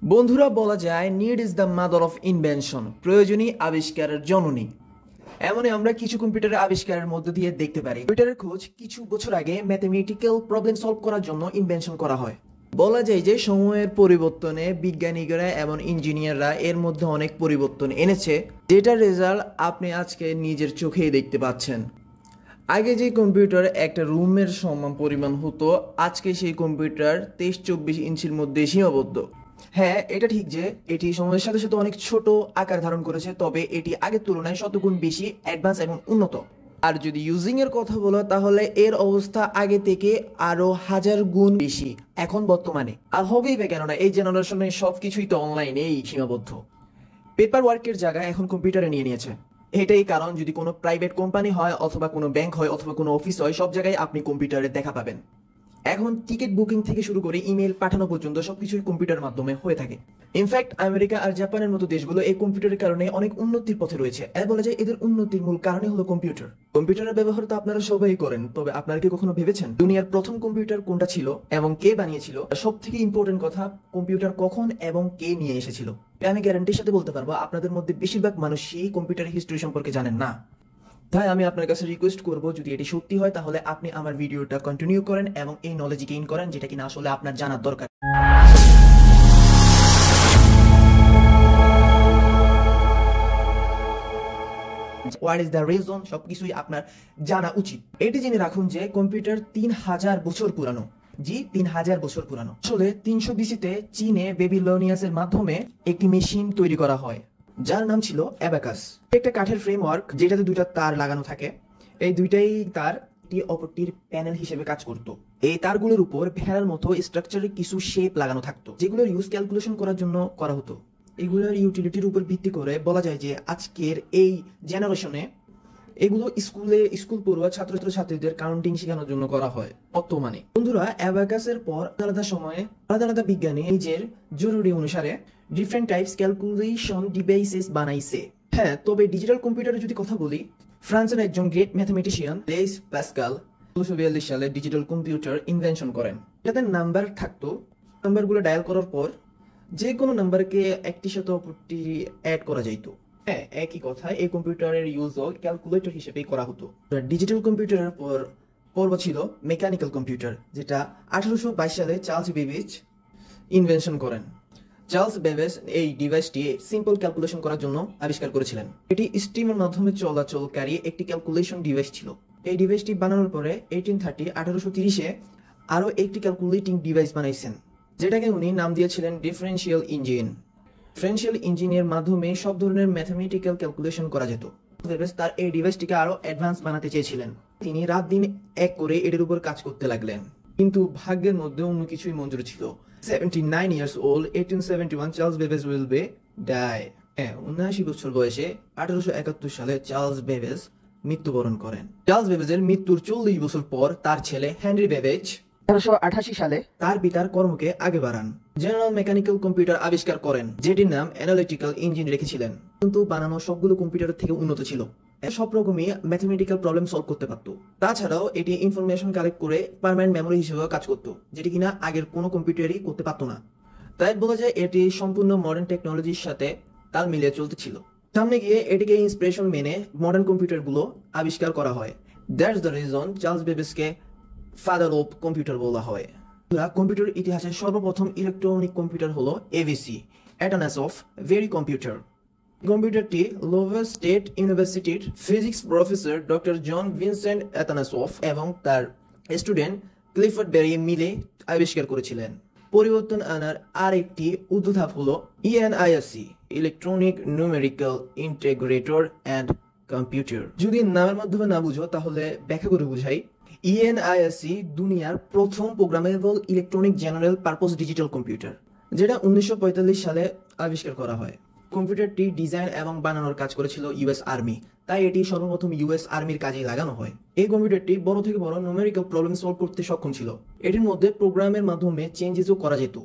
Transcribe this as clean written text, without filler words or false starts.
বন্ধুরা, বলা যায় need is the mother of invention, প্রয়োজনই আবিষ্কারের জননী। এমনই আমরা কিছু কম্পিউটারের আবিষ্কারের মধ্য দিয়ে দেখতে পারি কম্পিউটারের খোঁজ কিছু বছর আগে ম্যাথমেটিক্যাল প্রবলেম সলভ করার জন্য ইনভেনশন করা হয়। বলা যায় যে সময়ের পরিবর্তনে বিজ্ঞানীরা এবং ইঞ্জিনিয়াররা এর মধ্যে অনেক পরিবর্তন এনেছে, যেটার রেজাল্ট আপনি আজকে নিজের চোখেই দেখতে পাচ্ছেন। আগে যে কম্পিউটার একটা রুমের সমান পরিমাণ হতো, আজকে সেই কম্পিউটার 23-24 ইঞ্চির মধ্যে সীমাবদ্ধ। হ্যাঁ, এটা ঠিক যে এটি সময়ের সাথে সাথে অনেক ছোট আকার ধারণ করেছে, তবে এটি আগের তুলনায় শতগুণ বেশি অ্যাডভান্স এবং উন্নত। আর যদি ইউজিং এর কথা বলো, তাহলে এর অবস্থা আগে থেকে আরো 1000 গুণ বেশি এখন বর্তমানে। আর হবেই বা কেননা, এই জেনারেশনে সবকিছুই তো অনলাইনেই সীমাবদ্ধ। পেপার ওয়ার্কের জায়গা এখন কম্পিউটারে নিয়ে নিয়েছে। এটাই কারণ, যদি কোনো প্রাইভেট কোম্পানি হয় অথবা কোনো ব্যাংক হয় অথবা কোনো অফিস হয়, সব জায়গায় আপনি কম্পিউটারে দেখা পাবেন। এখন টিকিট বুকিং থেকে শুরু করে ইমেল পাঠানো পর্যন্ত সবকিছুই কম্পিউটারের মাধ্যমে হয়ে থাকে। ইনফ্যাক্ট আমেরিকা আর জাপানের মতো দেশগুলো এই কম্পিউটারের কারণে অনেক উন্নতির পথে রয়েছে। বলা যায় এদের উন্নতির মূল কারণই হলো কম্পিউটার। কম্পিউটারের ব্যবহার তো আপনারা সবাই করেন, তবে আপনারা কি কখনো ভেবেছেন দুনিয়ার প্রথম কম্পিউটার কোনটা ছিল এবং কে বানিয়েছিল? সব থেকে ইম্পর্টেন্ট কথা, কম্পিউটার কখন এবং কে নিয়ে এসেছিল। আমি গ্যারান্টির সাথে বলতে পারবো, আপনাদের মধ্যে বেশিরভাগ মানুষই কম্পিউটারের হিস্ট্রি সম্পর্কে জানেন না। তাই আমি আপনার কাছে রিকোয়েস্ট করব, যদি এটি সত্যি হয় তাহলে আপনি আমার ভিডিওটা কন্টিনিউ করেন এবং এই নলেজ গেইন করেন, যেটা কিনা আসলে আপনার জানার দরকার। হোয়াট ইজ দ্য রিজন, সবকিছুই আপনার জানা উচিত। এটি জেনে রাখুন যে কম্পিউটার 3000 বছর পুরানো। জি, 3000 বছর পুরানো। আসলে 300 বিসিতে চীনে বেবিলনিয়াসের মাধ্যমে একটি মেশিন তৈরি করা হয়, যার নাম ছিল অ্যাবাকাস। একটা কাঠের ফ্রেমওয়ার্ক, যেটাতে দুইটা তার লাগানো থাকে। এই দুইটাই তার একটি অপরটির প্যানেল হিসেবে কাজ করত। এই তারগুলোর উপর ভেড়ার মতো স্ট্রাকচারে কিছু শেপ লাগানো থাকতো, যেগুলোর ইউজ ক্যালকুলেশন করার জন্য করা হতো। এগুলোর ইউটিলিটির উপর ভিত্তি করে বলা যায় যে আজকের এই জেনারেশনে এগুলো স্কুল পড়ুয়া ছাত্রছাত্রীদের কাউন্টিং শেখানোর জন্য করা হয় বর্তমানে। বন্ধুরা, অ্যাবাকাসের পর আলাদা সময়ে আলাদা বিজ্ঞানী নিজের জরুরি অনুসারে ডিফারেন্ট টাইপস ক্যালকুলেশন ডিভাইসেস বানাইছে। হ্যাঁ, তবে ডিজিটাল কম্পিউটারের যদি কথা বলি, ফ্রান্সের একজন গ্রেট ম্যাথমেটিশিয়ান ব্লেইজ প্যাসকাল 1942 সালে ডিজিটাল কম্পিউটার ইনভেনশন করেন। যাতে নাম্বার থাকতো, নাম্বারগুলো ডায়াল করার পর যে কোনো নাম্বারকে একটির সাথে অপরটি অ্যাড করা যাইত। হ্যাঁ, একই কথা, এই কম্পিউটারের ইউজও ক্যালকুলেটর হিসেবেই করা হতো। ডিজিটাল কম্পিউটারের পর্ব ছিল মেকানিক্যাল কম্পিউটার, যেটা 1822 সালে চার্লস বেবেজ ইনভেনশন করেন। চার্লস বেবেজ এই ডিভাইসটি সিম্পল ক্যালকুলেশন করার জন্য আবিষ্কার করেছিলেন। এটি স্টিমের মাধ্যমে চলাচলকারী একটি ক্যালকুলেশন ডিভাইস ছিল। এই ডিভাইসটি বানানোর পরে 1830 আরো একটি ক্যালকুলেটিং ডিভাইস বানাইছেন, যেটাকে উনি নাম দিয়েছিলেন ডিফারেন্সিয়াল ইঞ্জিন। ডিফারেন্সিয়াল ইঞ্জিনের মাধ্যমে সব ধরনের ম্যাথমেটিক্যাল ক্যালকুলেশন করা যেত। বেবেজ তার এই ডিভাইসটিকে আরো অ্যাডভান্স বানাতে চেয়েছিলেন। তিনি রাত দিন এক করে এটার উপর কাজ করতে লাগলেন, কিন্তু ভাগ্যের মধ্যে অন্য কিছুই মঞ্জুর ছিল। 79 years old, 1871, Charles Babbage will be die. 79 বছর বয়সে 1871 সালে চার্লস বেবেজ মৃত্যুবরণ করেন। চার্লস বেবেজের মৃত্যুর 40 বছর পর তার ছেলে হেনরি বেবেজ 1888 সালে তার পিতার কর্মকে আগে বাড়ান, জেনারেল মেকানিক্যাল কম্পিউটার আবিষ্কার করেন, যেটির নাম অ্যানালিটিক্যাল ইঞ্জিন রেখেছিলেন। কিন্তু বানানো সবগুলো কম্পিউটারের থেকে উন্নত ছিল। সব রকমই ম্যাথমেটিক্যাল প্রবলেম সলভ করতে পারতো। তাছাড়াও এটি ইনফরমেশন কালেক্ট করে পার্মানেন্ট মেমোরি হিসেবেও কাজ করতো, যেটি কিনা আগের কোনো কম্পিউটারই করতে পারতো না। তাই বলা যায় এটি সম্পূর্ণ মডার্ন টেকনোলজির সাথে তাল মিলিয়ে চলতেছিল। সামনে গিয়ে এটিকে ইন্সপিরেশন মেনে মডার্ন কম্পিউটারগুলো আবিষ্কার করা হয়। দ্যাটস দ্য রিজন চার্লস বেবেজকে ফাদার অফ কম্পিউটার বলা হয়। কম্পিউটার ইতিহাসের সর্বপ্রথম ইলেকট্রনিক কম্পিউটার হলো ABC, Atanasoff Berry computer. কম্পিউটারটি লোভার স্টেট ইউনিভার্সিটির physics professor doctor John Vincent Atanasoff এবং তার স্টুডেন্ট ক্লিফোর্ড বেরি মিলে আবিষ্কার করেছিলেন। পরিবর্তন আনার আরেকটি উদ্ধার হলো ENIAC, electronic numerical integrator and computer. যদি নামের মাধ্যমে না বুঝো তাহলে ব্যাখ্যা করে বুঝাই। ইএনআইএসসি দুনিয়ার প্রথম programmable electronic general purpose digital computer, যেটা 1945 সালে আবিষ্কার করা হয়। কম্পিউটারটি ডিজাইন এবং বানানোর কাজ করেছিল ইউএস আর্মি, তাই এটি সর্বপ্রথম ইউএস আর্মির কাজে লাগানো হয়। এই কম্পিউটারটি বড় থেকে বড় নিউমেরিক্যাল প্রবলেম সলভ করতে সক্ষম ছিল। এটির মধ্যে প্রোগ্রামের মাধ্যমে চেঞ্জেসও করা যেত।